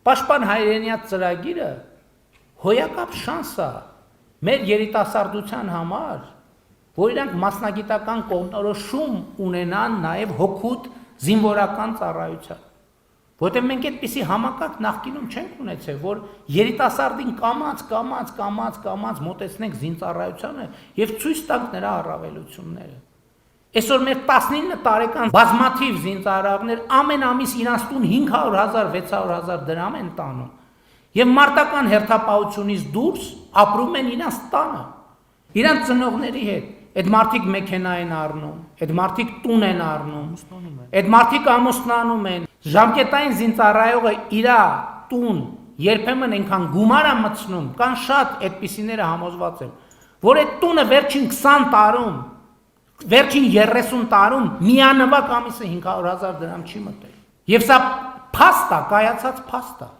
Պաշտպան հայրենիաց ծրագիրը հոյակապ շանս է մեր երիտասարդության համար, որ իրանք մասնագիտական կողմնորոշում ունենան նաև հօգուտ զինվորական ծառայության։ Որտեղ մենք այդպիսի համակարգ նախկինում չենք ունեցել, որ երիտասարդին կամած մոտեցնենք զինծառայությանը եւ ցույց տանք նրա առավելությունները։ Այսօր մեր 19 տարեկան բազմաթիվ զինծառայողներ ամեն ամիս իրանց տուն 500,000-600,000 դրամ են տանում եւ մարտական հերթապահությունից դուրս ապրում են իրանց տանը, իրանց ծնողների հետ։ Այդ մարդիկ մեքենա են առնում, այդ մարդիկ տուն են առնում, այդ մարդիկ ամուսնանում են։ Ժամկետային զինծառայողը իր տուն երբեմն այնքան գումար է մտցնում, կան շատ այդպիսիները համոզված են, որ այդ տունը վերջին 20 տարում, վերջին 30 տարում միանվագ ամիսը 500,000 դրամ չի մտել։ Եվ սա փաստ է, կայացած փաստ է։